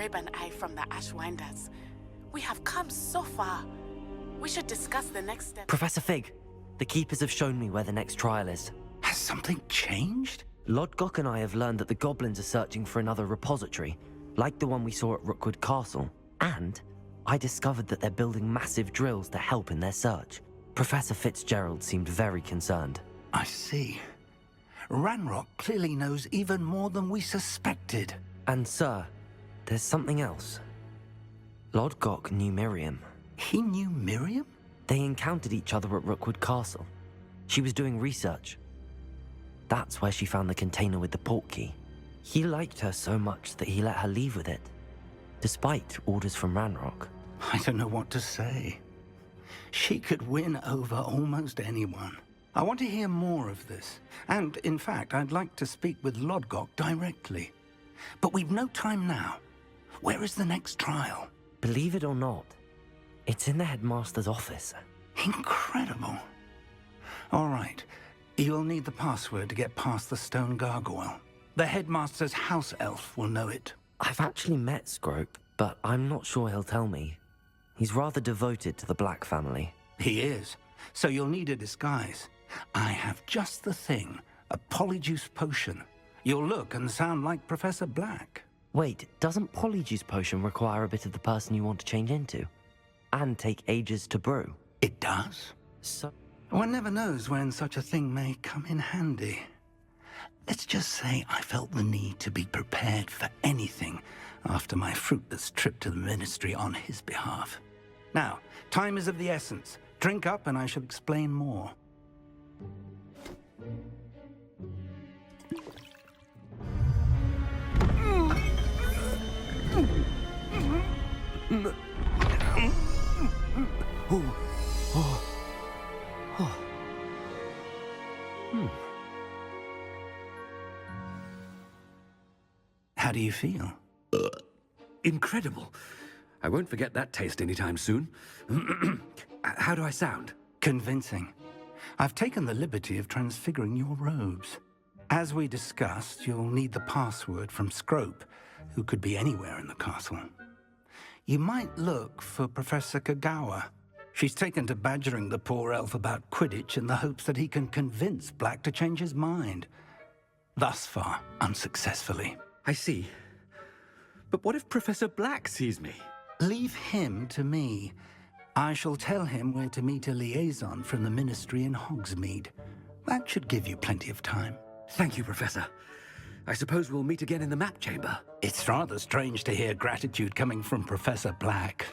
Scribe and I from the Ashwinders. We have come so far. We should discuss the next step. Professor Fig, the Keepers have shown me where the next trial is. Has something changed? Lodgok and I have learned that the goblins are searching for another repository, like the one we saw at Rookwood Castle. And I discovered that they're building massive drills to help in their search. Professor Fitzgerald seemed very concerned. I see. Ranrock clearly knows even more than we suspected. And sir, there's something else. Lodgok knew Miriam. He knew Miriam? They encountered each other at Rookwood Castle. She was doing research. That's where she found the container with the portkey. He liked her so much that he let her leave with it, despite orders from Ranrock. I don't know what to say. She could win over almost anyone. I want to hear more of this. And, in fact, I'd like to speak with Lodgok directly. But we've no time now. Where is the next trial? Believe it or not, it's in the headmaster's office. Incredible. All right. You'll need the password to get past the stone gargoyle. The headmaster's house elf will know it. I've actually met Scrope, but I'm not sure he'll tell me. He's rather devoted to the Black family. He is. So you'll need a disguise. I have just the thing. A polyjuice potion. You'll look and sound like Professor Black. Wait, doesn't Polyjuice Potion require a bit of the person you want to change into? And take ages to brew? It does. So... One never knows when such a thing may come in handy. Let's just say I felt the need to be prepared for anything after my fruitless trip to the Ministry on his behalf. Now, time is of the essence. Drink up and I shall explain more. How do you feel? Incredible. I won't forget that taste anytime soon. How do I sound? Convincing. I've taken the liberty of transfiguring your robes. As we discussed, you'll need the password from Scrope, who could be anywhere in the castle. You might look for Professor Kagawa. She's taken to badgering the poor elf about Quidditch in the hopes that he can convince Black to change his mind. Thus far, unsuccessfully. I see. But what if Professor Black sees me? Leave him to me. I shall tell him where to meet a liaison from the Ministry in Hogsmeade. That should give you plenty of time. Thank you, Professor. I suppose we'll meet again in the map chamber. It's rather strange to hear gratitude coming from Professor Black.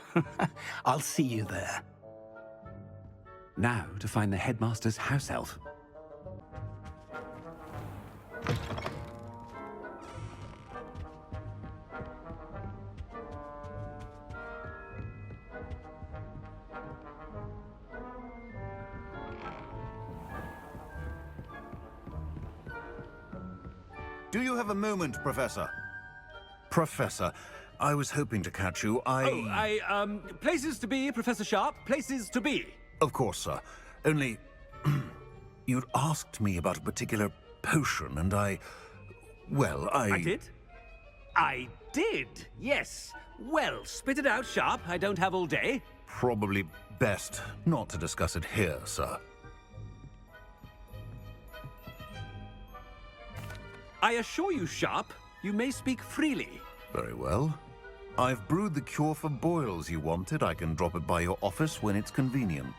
I'll see you there. Now to find the headmaster's house elf. Do you have a moment, Professor? Professor, I was hoping to catch you. Places to be, Professor Sharp. Places to be. Of course, sir. Only... you'd asked me about a particular potion, and well, I did? I did, yes. Well, spit it out, Sharp. I don't have all day. Probably best not to discuss it here, sir. I assure you, Sharp, you may speak freely. Very well. I've brewed the cure for boils you wanted. I can drop it by your office when it's convenient.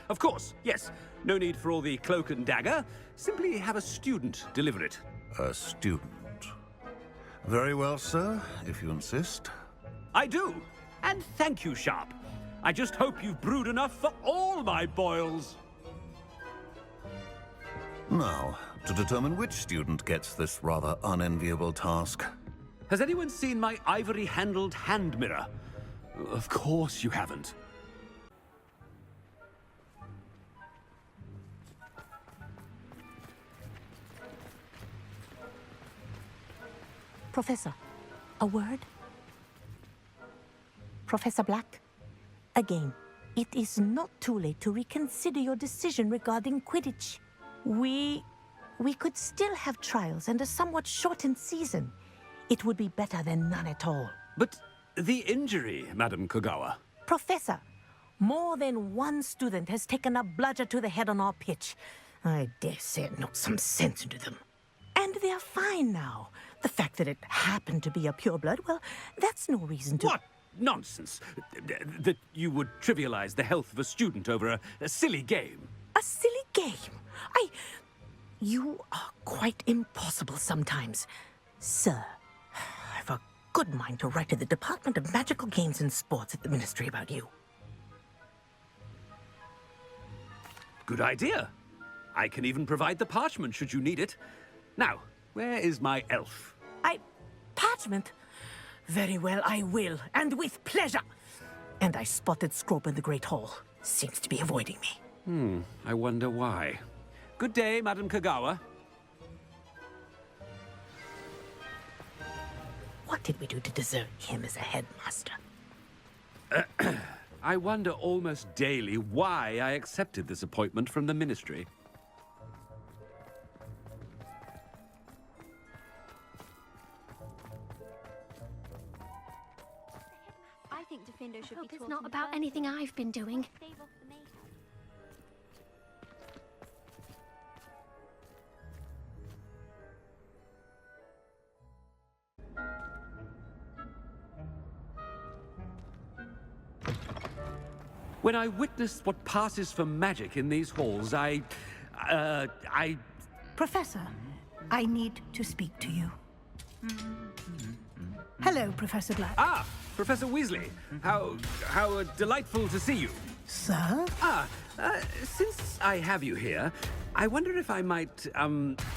Of course, yes. No need for all the cloak and dagger. Simply have a student deliver it. A student. Very well, sir, if you insist. I do. And thank you, Sharp. I just hope you've brewed enough for all my boils. Now, to determine which student gets this rather unenviable task. Has anyone seen my ivory-handled hand mirror? Of course you haven't. Professor, a word? Professor Black, again, it is not too late to reconsider your decision regarding Quidditch. We could still have trials and a somewhat shortened season. it would be better than none at all. But the injury, Madam Kogawa. Professor, more than one student has taken a bludger to the head on our pitch. I dare say it knocked some sense into them. And they're fine now. The fact that it happened to be a pureblood, well, that's no reason to... What nonsense! That you would trivialize the health of a student over a silly game. A silly game? You are quite impossible sometimes. Sir, I've a good mind to write to the Department of Magical Games and Sports at the Ministry about you. Good idea. I can even provide the parchment should you need it. Now, where is my elf? Parchment? Very well, I will, and with pleasure. And I spotted Scrope in the Great Hall. Seems to be avoiding me. I wonder why. Good day, Madam Kogawa. What did we do to deserve him as a headmaster? I wonder almost daily why I accepted this appointment from the Ministry. I think Defendo should Hope be it's taught not in about person. anything I've been doing. Stave off the maiden. When I witnessed what passes for magic in these halls, I... Professor, I need to speak to you. Hello, Professor Black. Ah, Professor Weasley. How delightful to see you. Sir? Since I have you here, I wonder if I might,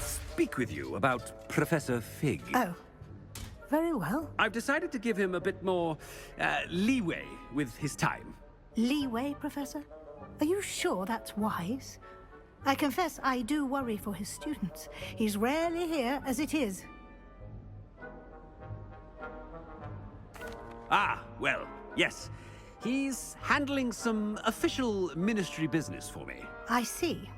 speak with you about Professor Fig. Oh, very well. I've decided to give him a bit more, leeway with his time. Leeway, Professor? Are you sure that's wise? I confess I do worry for his students. He's rarely here as it is. Ah, well, yes. He's handling some official ministry business for me. I see.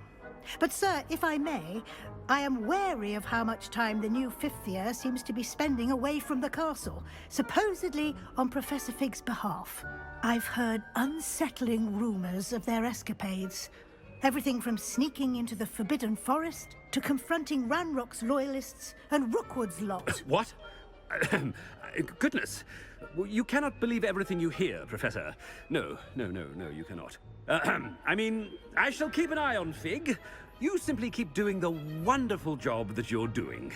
But, sir, if I may, I am wary of how much time the new fifth year seems to be spending away from the castle, supposedly on Professor Fig's behalf. I've heard unsettling rumors of their escapades. Everything from sneaking into the Forbidden Forest to confronting Ranrock's loyalists and Rookwood's lot. What? Goodness. You cannot believe everything you hear, Professor. No, you cannot. I mean, I shall keep an eye on Fig. You simply keep doing the wonderful job that you're doing.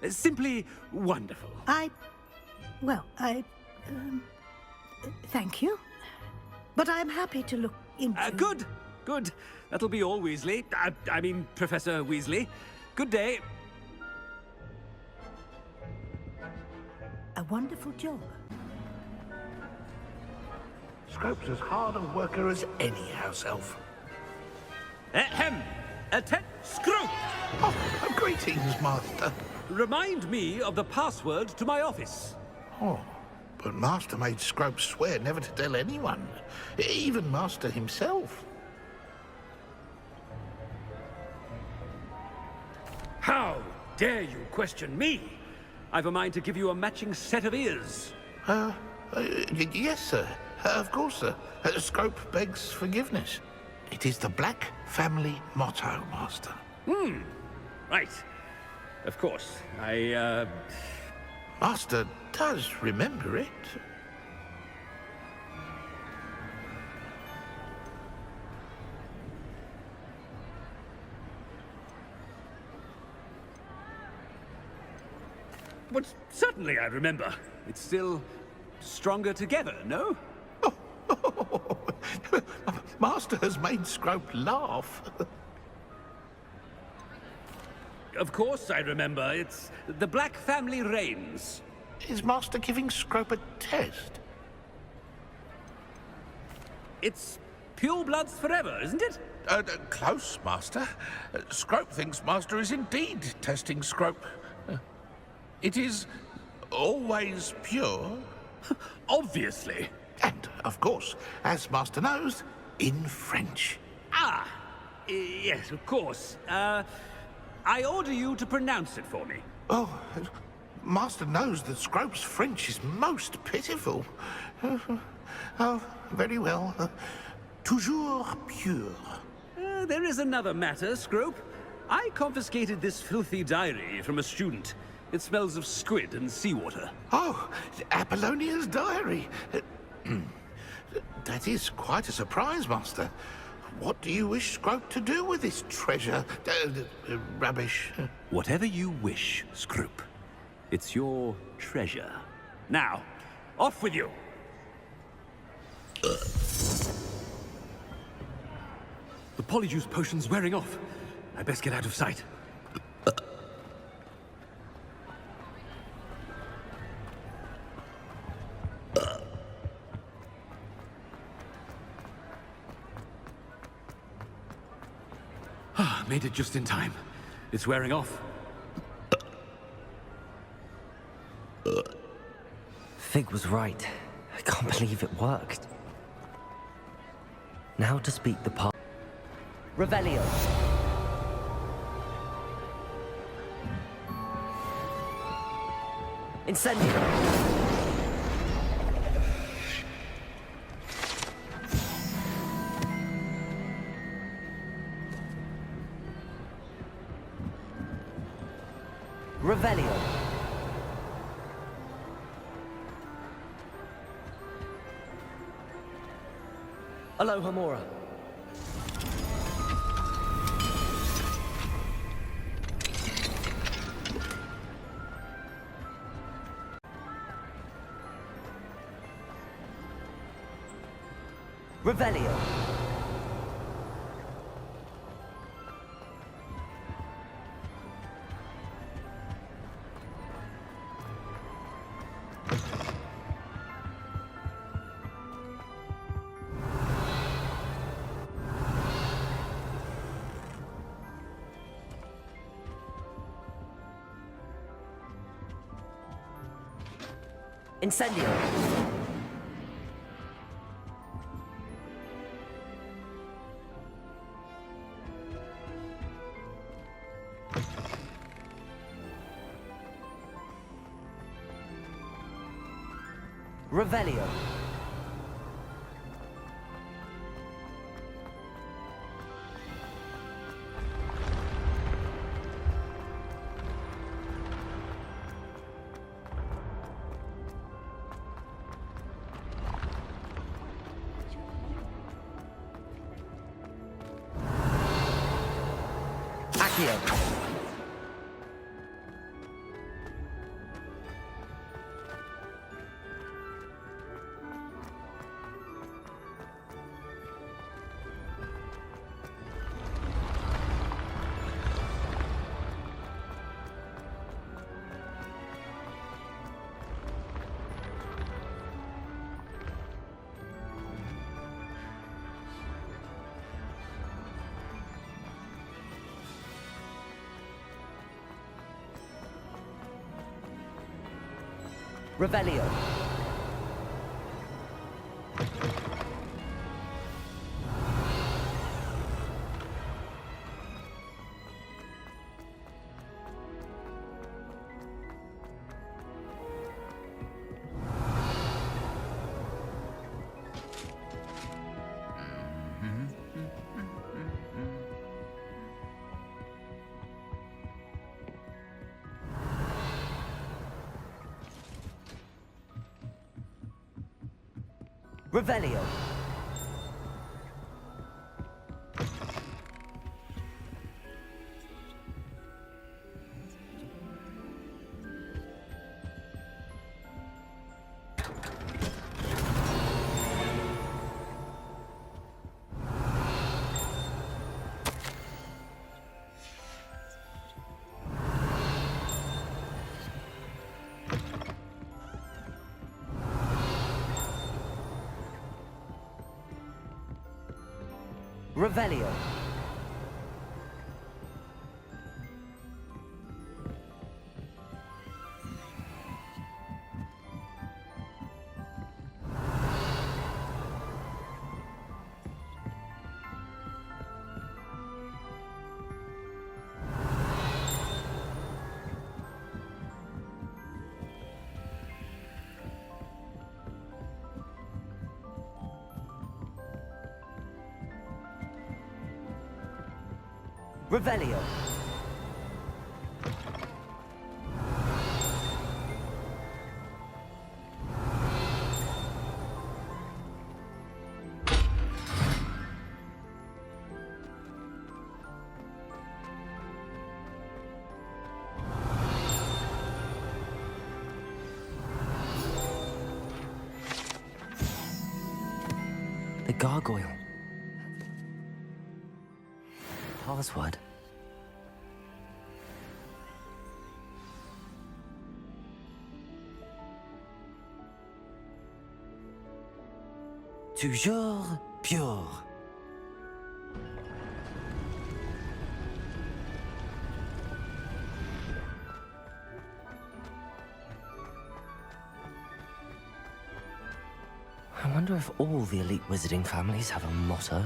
Simply wonderful. Thank you. But I'm happy to look into... Good. That'll be all, Weasley. I mean, Professor Weasley. Good day. A wonderful job. Scrope's as hard a worker as any house elf. Ahem. Scrope! Oh, greetings, Master. Remind me of the password to my office. Oh, but Master made Scrope swear never to tell anyone, even Master himself. How dare you question me? I've a mind to give you a matching set of ears. Yes, sir. Of course, sir. Scrope begs forgiveness. It is the Black family motto, Master. Right. Of course. Master does remember it. But certainly I remember. It's still stronger together, no? Master has made Scrope laugh. Of course I remember. It's the Black family reigns. Is Master giving Scrope a test? It's purebloods forever, isn't it? Close, Master. Scrope thinks Master is indeed testing Scrope. It is always pure. Obviously. And, of course, as Master knows, in French. Yes, of course. I order you to pronounce it for me. Oh, Master knows that Scrope's French is most pitiful. Oh, very well. Toujours pure. There is another matter, Scrope. I confiscated this filthy diary from a student. It smells of squid and seawater. Oh, Apollonia's diary. That is quite a surprise, Master. What do you wish Scrope to do with this treasure? Rubbish. Whatever you wish, Scrope. It's your treasure. Now, off with you! The polyjuice potion's wearing off. I best get out of sight. Made it just in time. It's wearing off. Fig was right. I can't believe it worked. Now to speak the part. Revelio. Incendio. Revelio. Aloha Mora. Revelio. Incendio. Revelio. Accio. Revelio. Revelio. Revelio. Revelio. The gargoyle. Password. Toujours pure. I wonder if all the elite wizarding families have a motto.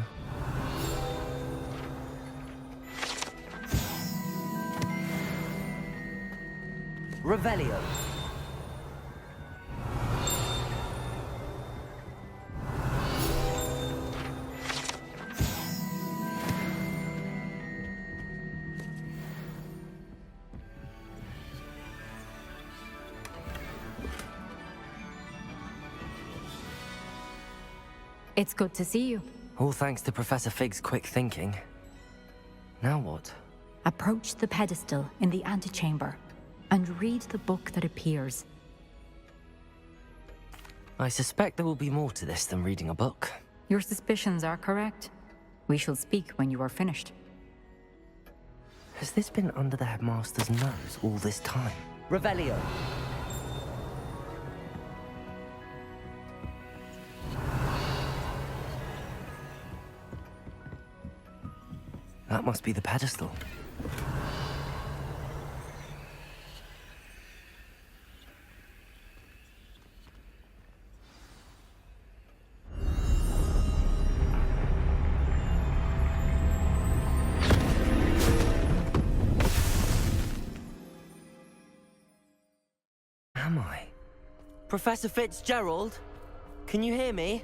Revelio. It's good to see you. All thanks to Professor Fig's quick thinking. Now what? Approach the pedestal in the antechamber and read the book that appears. I suspect there will be more to this than reading a book. Your suspicions are correct. We shall speak when you are finished. Has this been under the headmaster's nose all this time? Revelio. That must be the pedestal. Am I? Professor Fitzgerald? Can you hear me?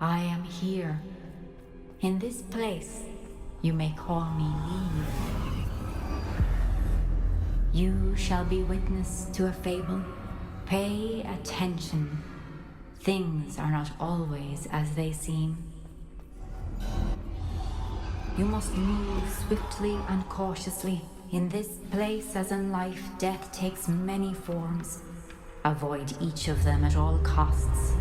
I am here. In this place, you may call me Eve. You shall be witness to a fable. Pay attention. Things are not always as they seem. You must move swiftly and cautiously. In this place, as in life, death takes many forms. Avoid each of them at all costs.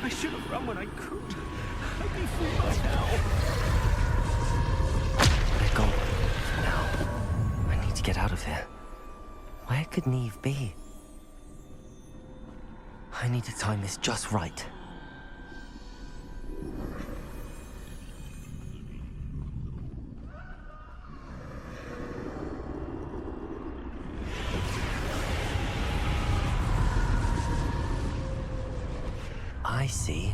I should have run when I could. I'd be free by now. They're gone. Now, I need to get out of here. Where could Neve be? I need to time this just right. I see.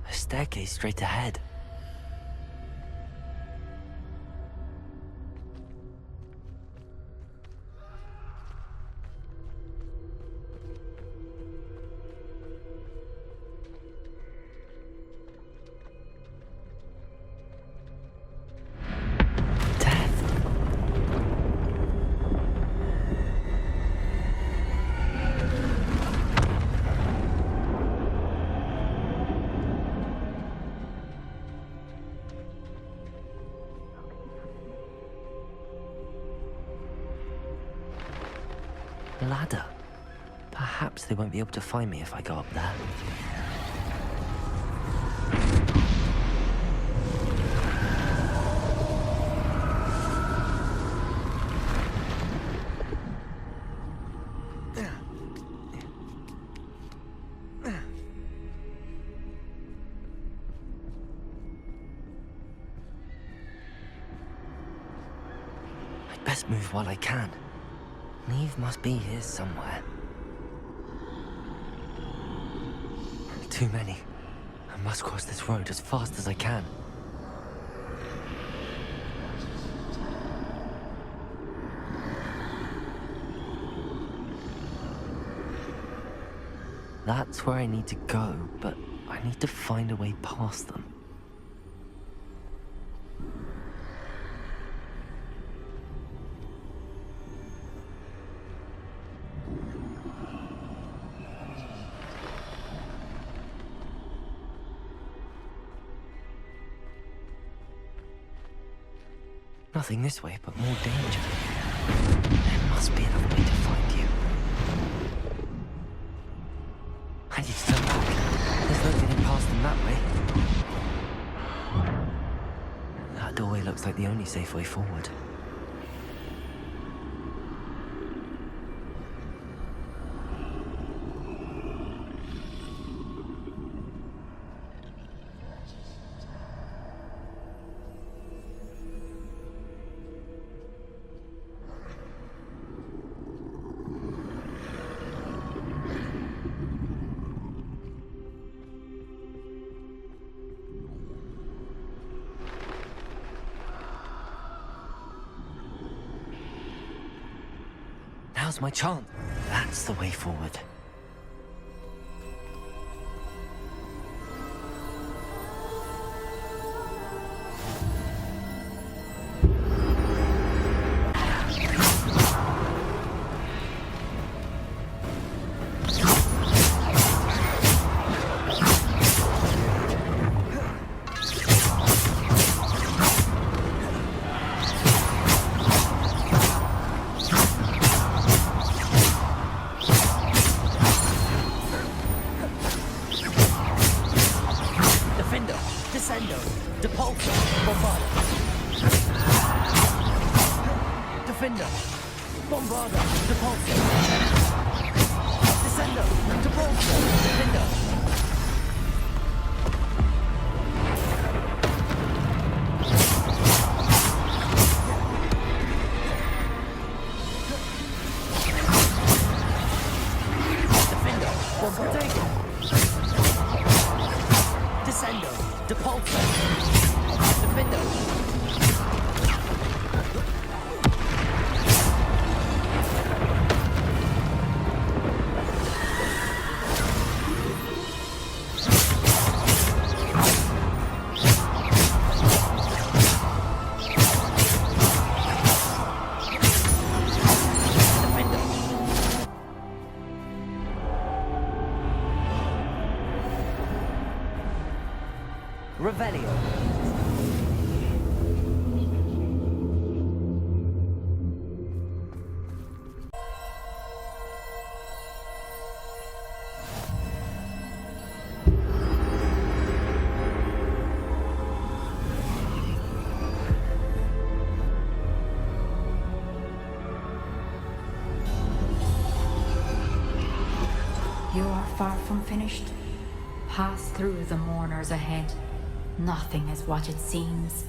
A staircase straight ahead. Ladder. Perhaps they won't be able to find me if I go up there. Best move while I can. Neve must be here somewhere. Too many. I must cross this road as fast as I can. That's where I need to go, but I need to find a way past them. Nothing this way, but more danger. There must be another way to find you. I need to turn back. There's no getting past them that way. That doorway looks like the only safe way forward. Now's my chance. That's the way forward. Revelio. You are far from finished. Pass through the mourners ahead. Nothing is what it seems.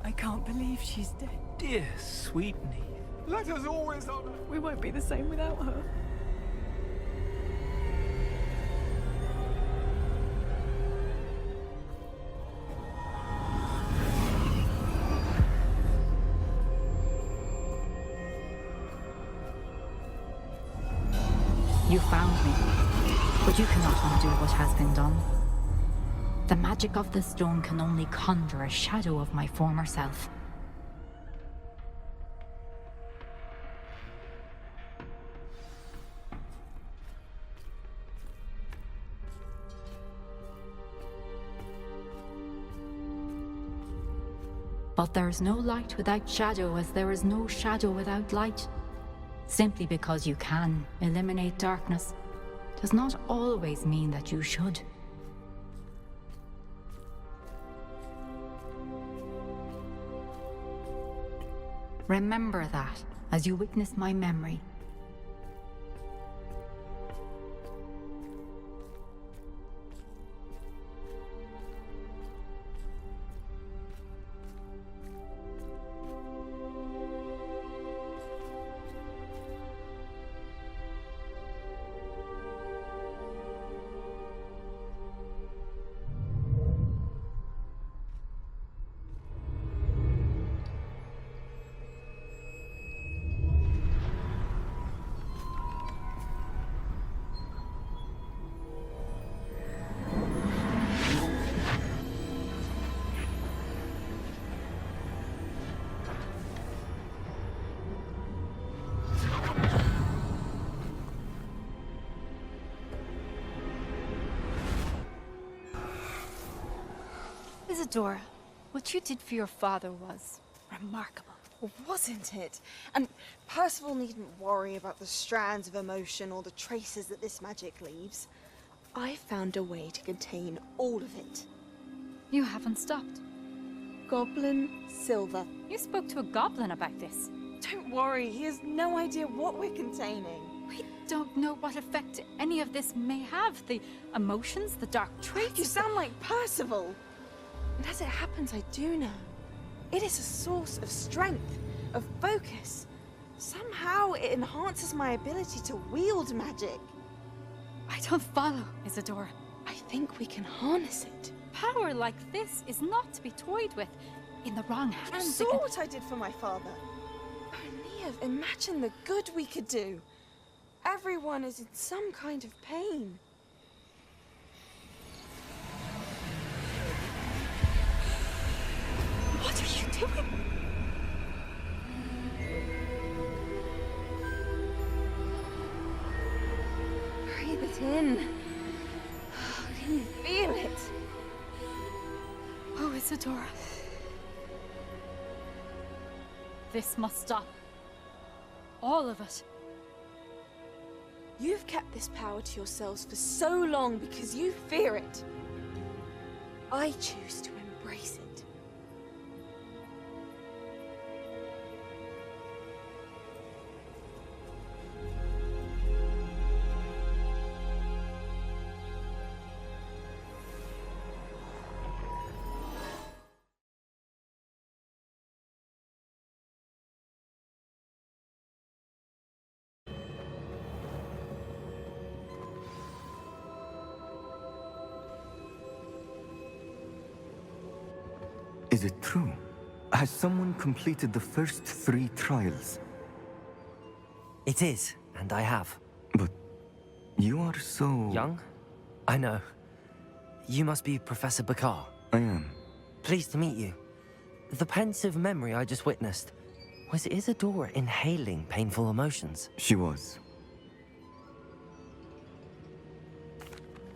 I can't believe she's dead. Dear sweet Neve. Let us always honor. We won't be the same without her. You found me, but you cannot undo what has been done. The magic of the stone can only conjure a shadow of my former self. But there is no light without shadow, as there is no shadow without light. Simply because you can eliminate darkness does not always mean that you should. Remember that as you witness my memory. Isadora, what you did for your father was remarkable. Well, wasn't it? And Percival needn't worry about the strands of emotion or the traces that this magic leaves. I found a way to contain all of it. You haven't stopped. Goblin silver. You spoke to a goblin about this. Don't worry, he has no idea what we're containing. We don't know what effect any of this may have. The emotions, the dark traits. You sound like Percival. And as it happens, I do know. It is a source of strength, of focus. Somehow it enhances my ability to wield magic. I don't follow, Isadora. I think we can harness it. Power like this is not to be toyed with. In the wrong You hands, saw what I did for my father. Oh, Neve, imagine the good we could do. Everyone is in some kind of pain. What are you doing? Breathe it in. Can you feel it? Oh, Isadora. This must stop. All of it. You've kept this power to yourselves for so long because you fear it. I choose to embrace it. Is it true? Has someone completed the first 3 trials? It is, and I have. But you are so... Young? I know. You must be Professor Bakar. I am. Pleased to meet you. The pensive memory I just witnessed, was Isadora inhaling painful emotions? She was.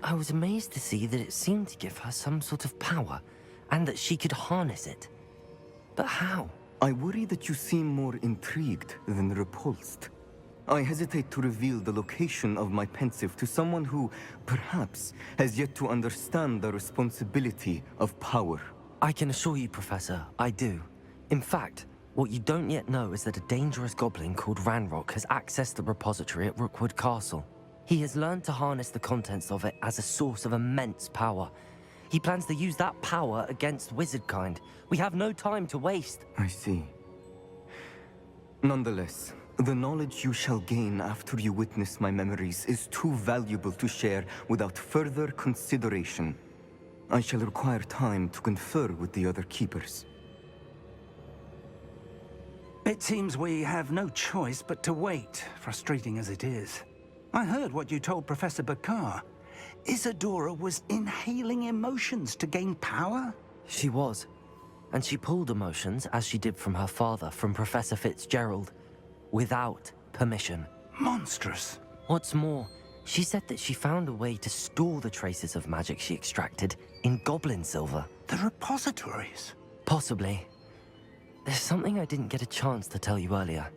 I was amazed to see that it seemed to give her some sort of power, and that she could harness it. But how? I worry that you seem more intrigued than repulsed. I hesitate to reveal the location of my pensive to someone who, perhaps, has yet to understand the responsibility of power. I can assure you, Professor, I do. In fact, what you don't yet know is that a dangerous goblin called Ranrock has accessed the repository at Rookwood Castle. He has learned to harness the contents of it as a source of immense power. He plans to use that power against wizardkind. We have no time to waste. I see. Nonetheless, the knowledge you shall gain after you witness my memories is too valuable to share without further consideration. I shall require time to confer with the other keepers. It seems we have no choice but to wait, frustrating as it is. I heard what you told Professor Bakar. Isadora was inhaling emotions to gain power? She was. And she pulled emotions, as she did from her father, from Professor Fitzgerald, without permission. Monstrous. What's more, she said that she found a way to store the traces of magic she extracted in goblin silver. The repositories? Possibly. There's something I didn't get a chance to tell you earlier.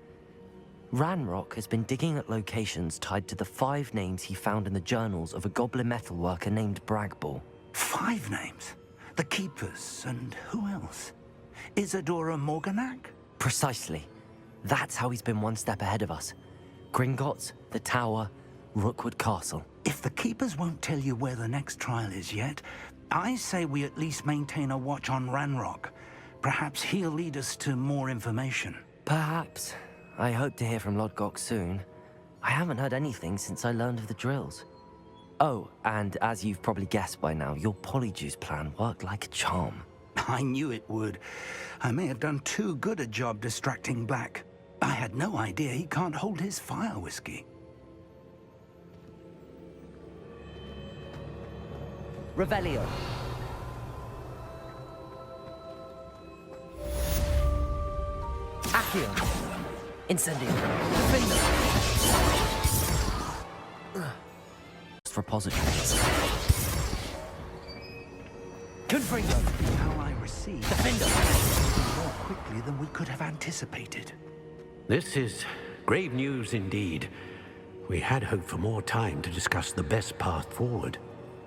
Ranrock has been digging at locations tied to the 5 names he found in the journals of a goblin metalworker named Bragball. 5 names? The Keepers, and who else? Isadora Morganac? Precisely. That's how he's been one step ahead of us. Gringotts, the Tower, Rookwood Castle. If the Keepers won't tell you where the next trial is yet, I say we at least maintain a watch on Ranrock. Perhaps he'll lead us to more information. Perhaps. I hope to hear from Lodgok soon. I haven't heard anything since I learned of the drills. Oh, and as you've probably guessed by now, your Polyjuice plan worked like a charm. I knew it would. I may have done too good a job distracting Black. I had no idea he can't hold his fire whiskey. Revelio. Accio. Incendio. Repositories. Confringo. How received more quickly than we could have anticipated. This is grave news indeed. We had hoped for more time to discuss the best path forward.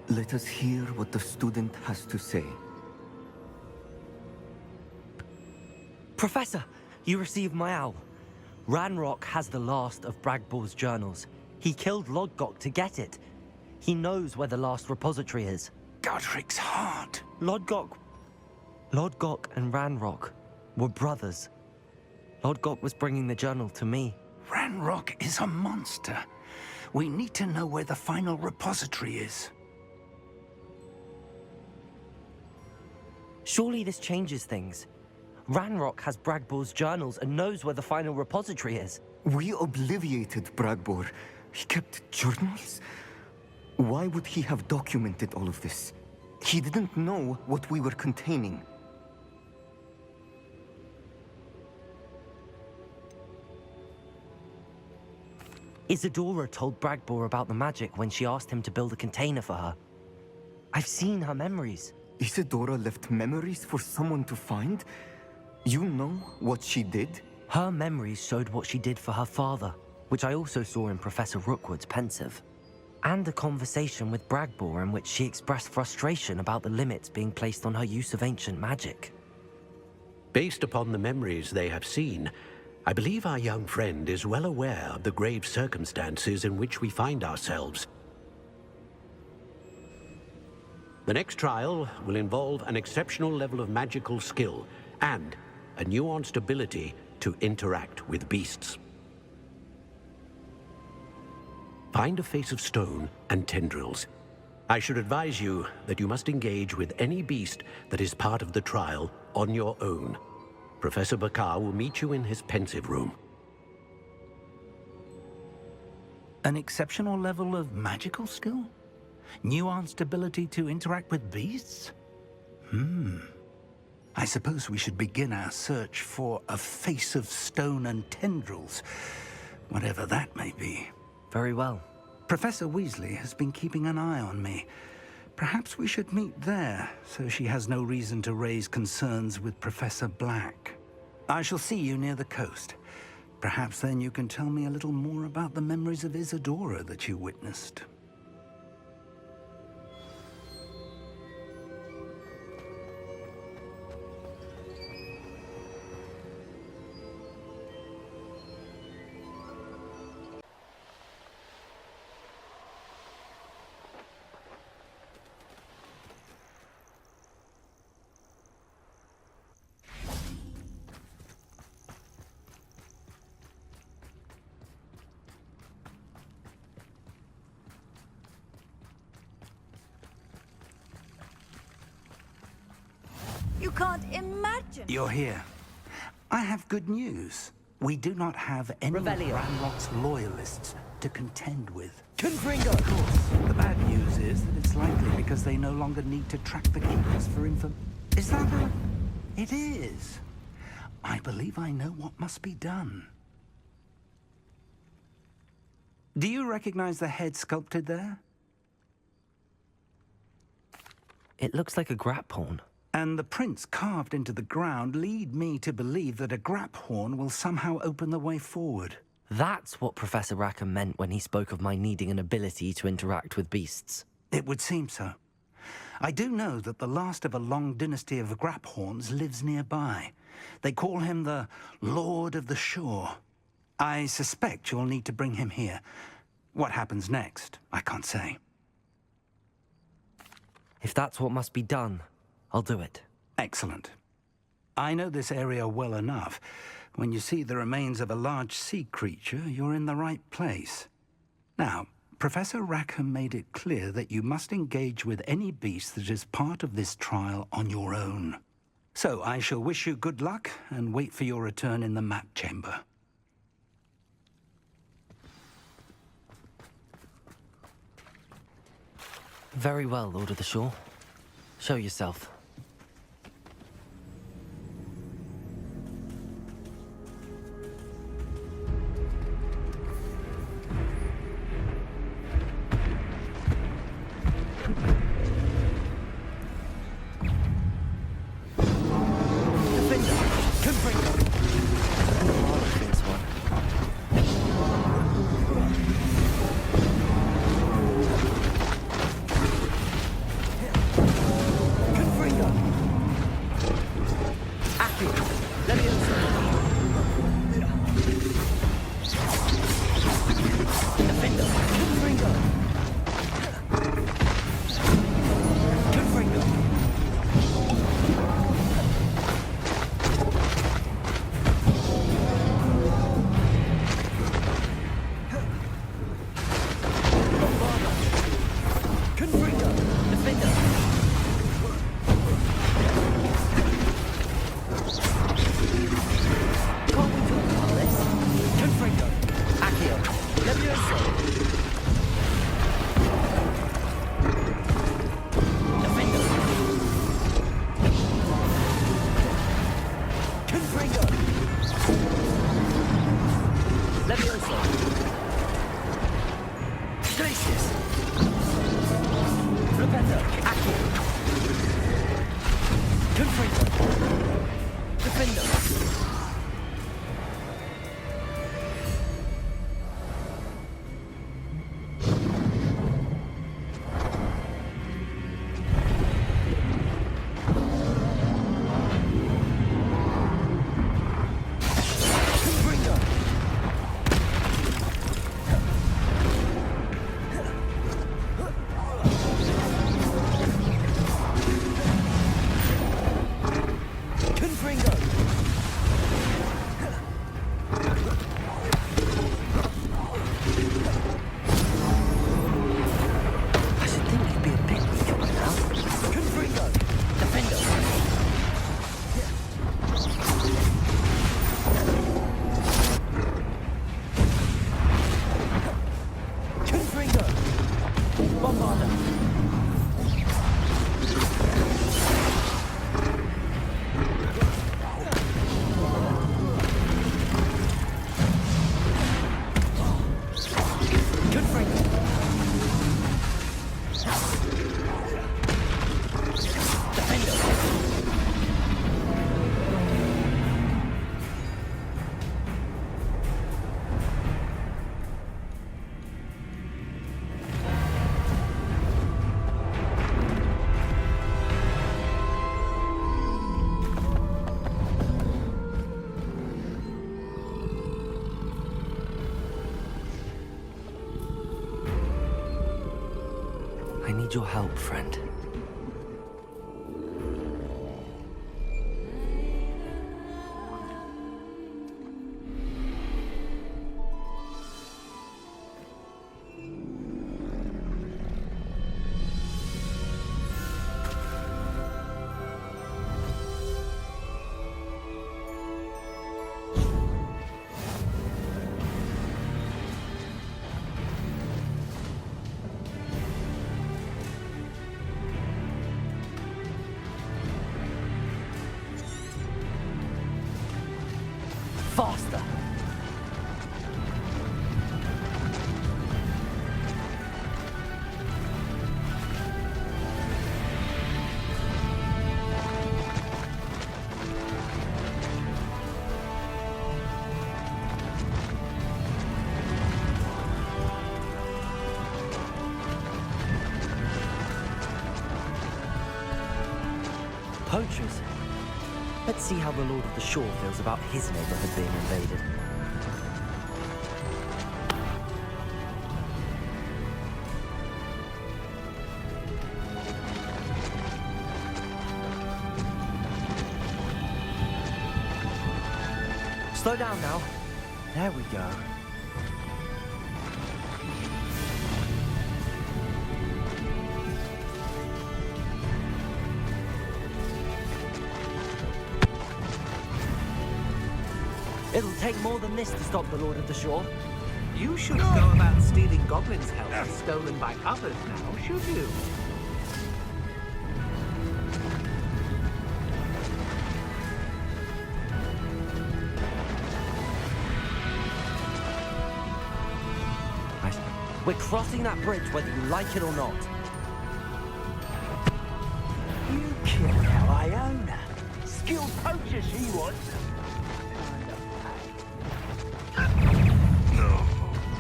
Let us hear what the student has to say. Professor, you received my owl. Ranrock has the last of Bragbor's journals. He killed Lodgok to get it. He knows where the last repository is. Godric's heart. Lodgok and Ranrock were brothers. Lodgok was bringing the journal to me. Ranrock is a monster. We need to know where the final repository is. Surely this changes things. Ranrock has Bragbor's journals and knows where the final repository is. We obliviated Bragbor. He kept journals? Why would he have documented all of this? He didn't know what we were containing. Isadora told Bragbor about the magic when she asked him to build a container for her. I've seen her memories. Isadora left memories for someone to find? You know what she did? Her memories showed what she did for her father, which I also saw in Professor Rookwood's pensive. And a conversation with Bragbor in which she expressed frustration about the limits being placed on her use of ancient magic. Based upon the memories they have seen, I believe our young friend is well aware of the grave circumstances in which we find ourselves. The next trial will involve an exceptional level of magical skill and a nuanced ability to interact with beasts. Find a face of stone and tendrils. I should advise you that you must engage with any beast that is part of the trial on your own. Professor Bakar will meet you in his pensive room. An exceptional level of magical skill? Nuanced ability to interact with beasts? I suppose we should begin our search for a face of stone and tendrils, whatever that may be. Very well. Professor Weasley has been keeping an eye on me. Perhaps we should meet there, so she has no reason to raise concerns with Professor Black. I shall see you near the coast. Perhaps then you can tell me a little more about the memories of Isadora that you witnessed. You can't imagine. You're here. I have good news. We do not have any of Ranrock's loyalists to contend with. Confringo! Of course. The bad news is that it's likely because they no longer need to track the keepers for info. Is that a... It is. I believe I know what must be done. Do you recognize the head sculpted there? It looks like a grap horn. And the prints carved into the ground lead me to believe that a grap horn will somehow open the way forward. That's what Professor Rackham meant when he spoke of my needing an ability to interact with beasts. It would seem so. I do know that the last of a long dynasty of grap horns lives nearby. They call him the Lord of the Shore. I suspect you'll need to bring him here. What happens next, I can't say. If that's what must be done, I'll do it. Excellent. I know this area well enough. When you see the remains of a large sea creature, you're in the right place. Now, Professor Rackham made it clear that you must engage with any beast that is part of this trial on your own. So I shall wish you good luck and wait for your return in the map chamber. Very well, Lord of the Shore. Show yourself. Glacius! Rebecca, Aki! Confringo! Defender! I need your help, friend. Faster! Poachers. Let's see how the Lord of the Shore feels about his neighborhood being invaded. Slow down now. There we go. It'll take more than this to stop the Lord of the Shore. You shouldn't go about stealing goblins' help stolen by others now, should you? We're crossing that bridge whether you like it or not. You killed our Iona. Skilled poacher she was.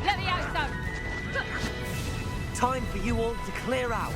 Let me out, son! Time for you all to clear out.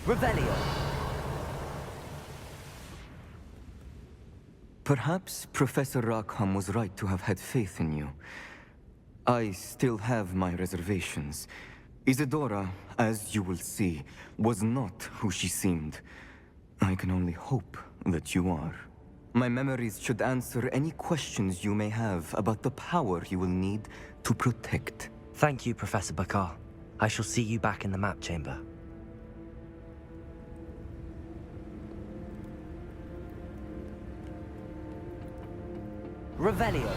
Revelio! Perhaps Professor Rackham was right to have had faith in you. I still have my reservations. Isadora, as you will see, was not who she seemed. I can only hope that you are. My memories should answer any questions you may have about the power you will need to protect. Thank you, Professor Bakar. I shall see you back in the map chamber. Revelio!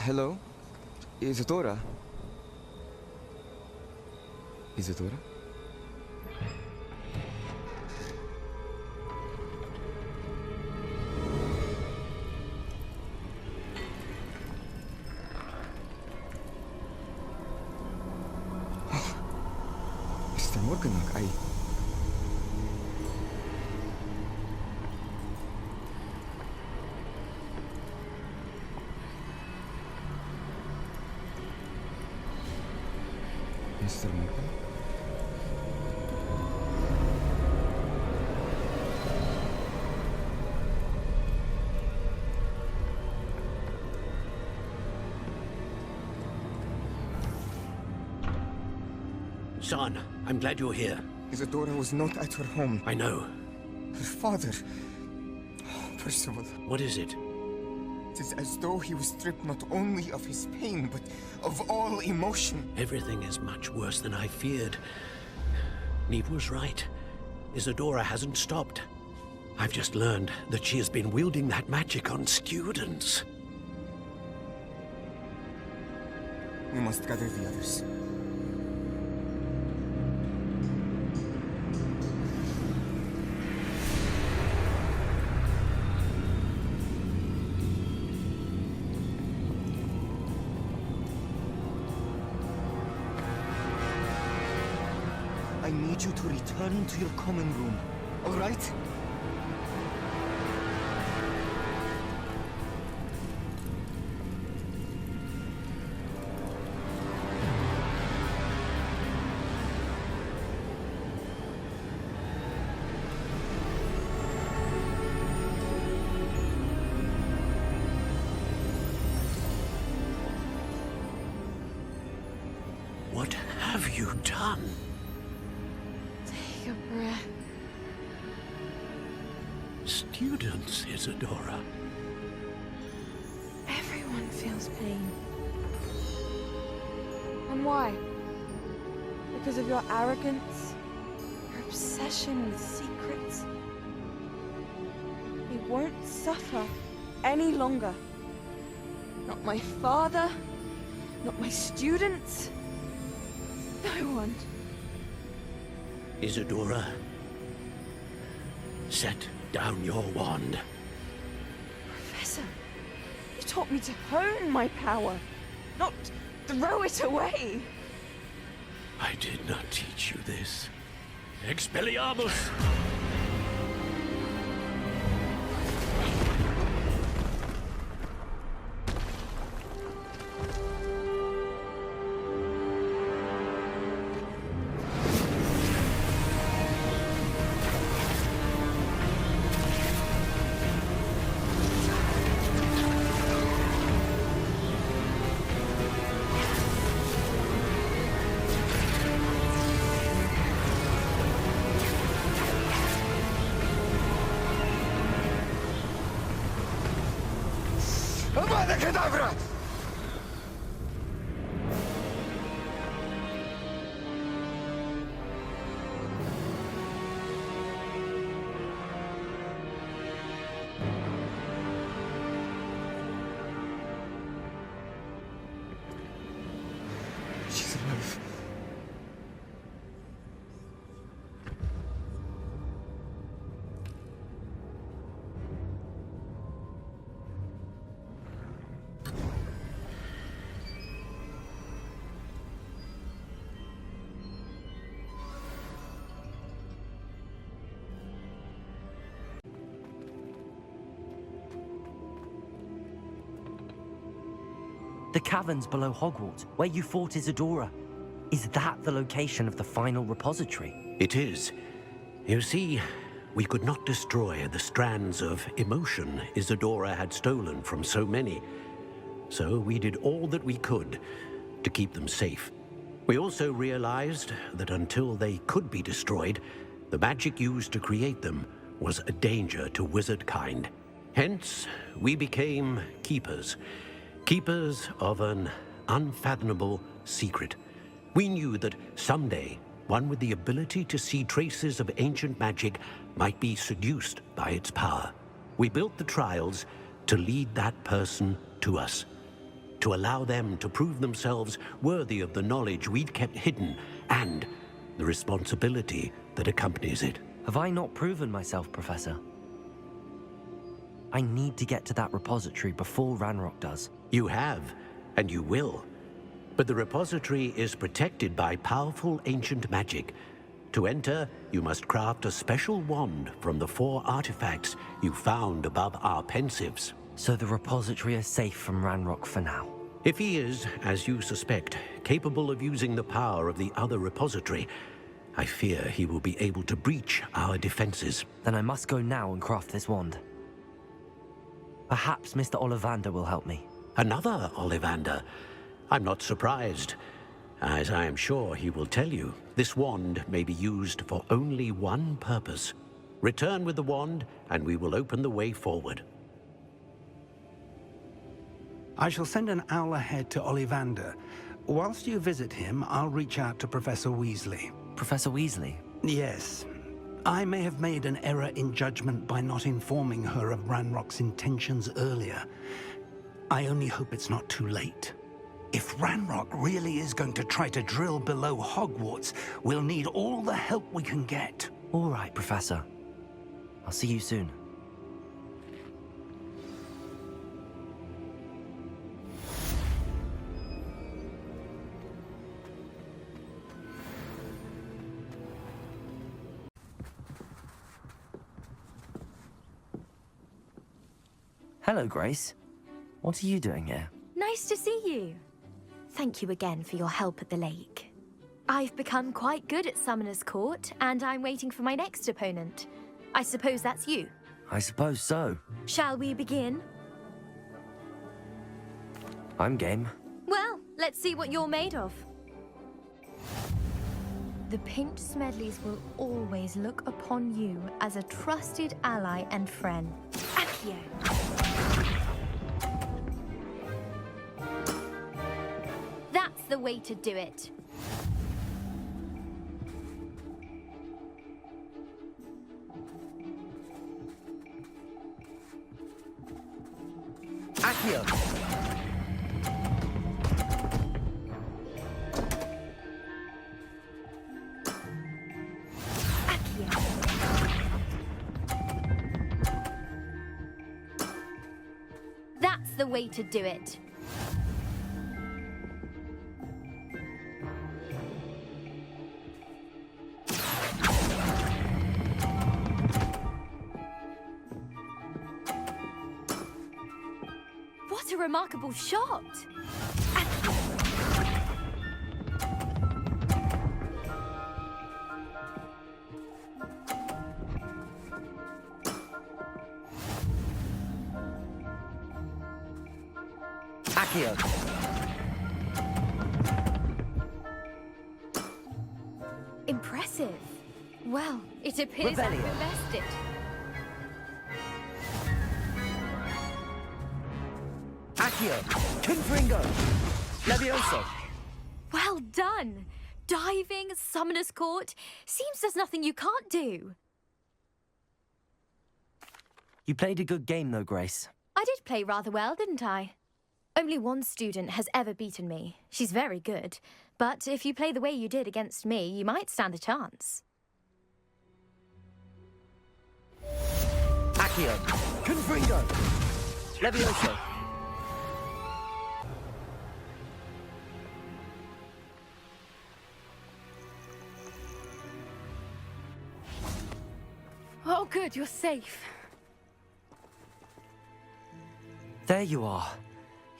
Hello? Isadora? Isadora? Mr. Morganach, Mr. Morgan? Son, I'm glad you're here. Isadora was not at her home. I know. Her father... Percival. What is it? It is as though he was stripped not only of his pain, but of all emotion. Everything is much worse than I feared. Neve was right. Isadora hasn't stopped. I've just learned that she has been wielding that magic on students. We must gather the others. I need you to return to your common room, all right? What have you done? Take a breath. Students, Isadora. Everyone feels pain. And why? Because of your arrogance? Your obsession with secrets? He won't suffer any longer. Not my father, not my students, no one. Isadora, set down your wand. Professor, you taught me to hone my power, not throw it away. I did not teach you this. Expelliarmus! The caverns below Hogwart, where you fought Isadora. Is that the location of the final repository? It is. You see, we could not destroy the strands of emotion Isadora had stolen from so many. So we did all that we could to keep them safe. We also realized that until they could be destroyed, the magic used to create them was a danger to wizard kind. Hence, we became keepers. Keepers of an unfathomable secret. We knew that someday, one with the ability to see traces of ancient magic might be seduced by its power. We built the trials to lead that person to us, to allow them to prove themselves worthy of the knowledge we'd kept hidden and the responsibility that accompanies it. Have I not proven myself, Professor? I need to get to that repository before Ranrock does. You have, and you will. But the repository is protected by powerful ancient magic. To enter, you must craft a special wand from the 4 artifacts you found above our pensives. So the repository is safe from Ranrock for now? If he is, as you suspect, capable of using the power of the other repository, I fear he will be able to breach our defenses. Then I must go now and craft this wand. Perhaps Mr. Ollivander will help me. Another Ollivander? I'm not surprised. As I am sure he will tell you, this wand may be used for only one purpose. Return with the wand, and we will open the way forward. I shall send an owl ahead to Ollivander. Whilst you visit him, I'll reach out to Professor Weasley. Professor Weasley? Yes. I may have made an error in judgment by not informing her of Ranrock's intentions earlier. I only hope it's not too late. If Ranrock really is going to try to drill below Hogwarts, we'll need all the help we can get. All right, Professor. I'll see you soon. Hello, Grace. What are you doing here? Nice to see you. Thank you again for your help at the lake. I've become quite good at Summoner's Court, and I'm waiting for my next opponent. I suppose that's you. I suppose so. Shall we begin? I'm game. Well, let's see what you're made of. The Pinch Smedleys will always look upon you as a trusted ally and friend. Accio! That's the way to do it. Accio! That's the way to do it. What a remarkable shot! Accio! Impressive. Well, it appears I've Revelio. bested. Accio! Confringo! Levioso! Well done! Diving, Summoner's Court. Seems there's nothing you can't do. You played a good game, though, Grace. I did play rather well, didn't I? Only one student has ever beaten me. She's very good. But if you play the way you did against me, you might stand a chance. Accio! Confringo! Levioso! Oh, good, you're safe. There you are.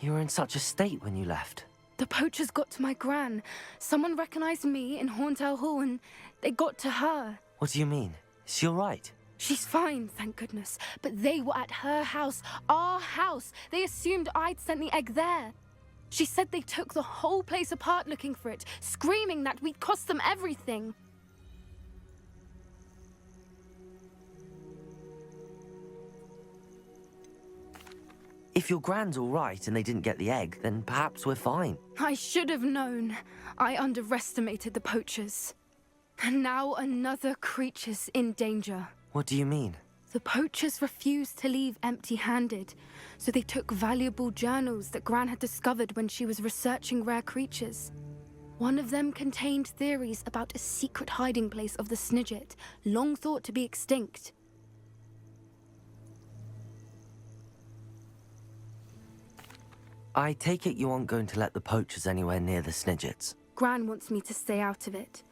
You were in such a state when you left. The poachers got to my gran. Someone recognized me in Horntail Hall and they got to her. What do you mean? Is she all right? She's fine, thank goodness. But they were at her house, our house. They assumed I'd sent the egg there. She said they took the whole place apart looking for it, screaming that we'd cost them everything. If your gran's all right and they didn't get the egg, then perhaps we're fine. I should have known. I underestimated the poachers. And now another creature's in danger. What do you mean? The poachers refused to leave empty-handed, so they took valuable journals that Gran had discovered when she was researching rare creatures. One of them contained theories about a secret hiding place of the Snidget, long thought to be extinct. I take it you aren't going to let the poachers anywhere near the Snidgets. Gran wants me to stay out of it,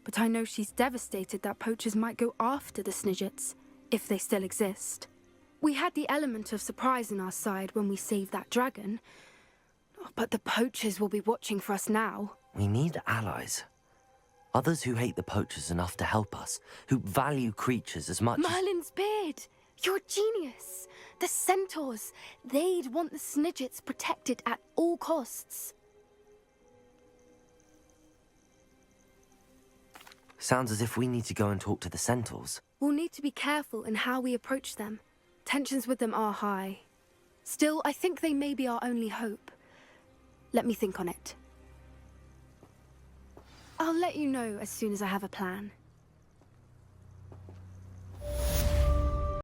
but I know she's devastated that poachers might go after the Snidgets, if they still exist. We had the element of surprise on our side when we saved that dragon, but the poachers will be watching for us now. We need allies. Others who hate the poachers enough to help us, who value creatures as much Merlin's beard! You're a genius! The centaurs! They'd want the Snidgets protected at all costs. Sounds as if we need to go and talk to the centaurs. We'll need to be careful in how we approach them. Tensions with them are high. Still, I think they may be our only hope. Let me think on it. I'll let you know as soon as I have a plan.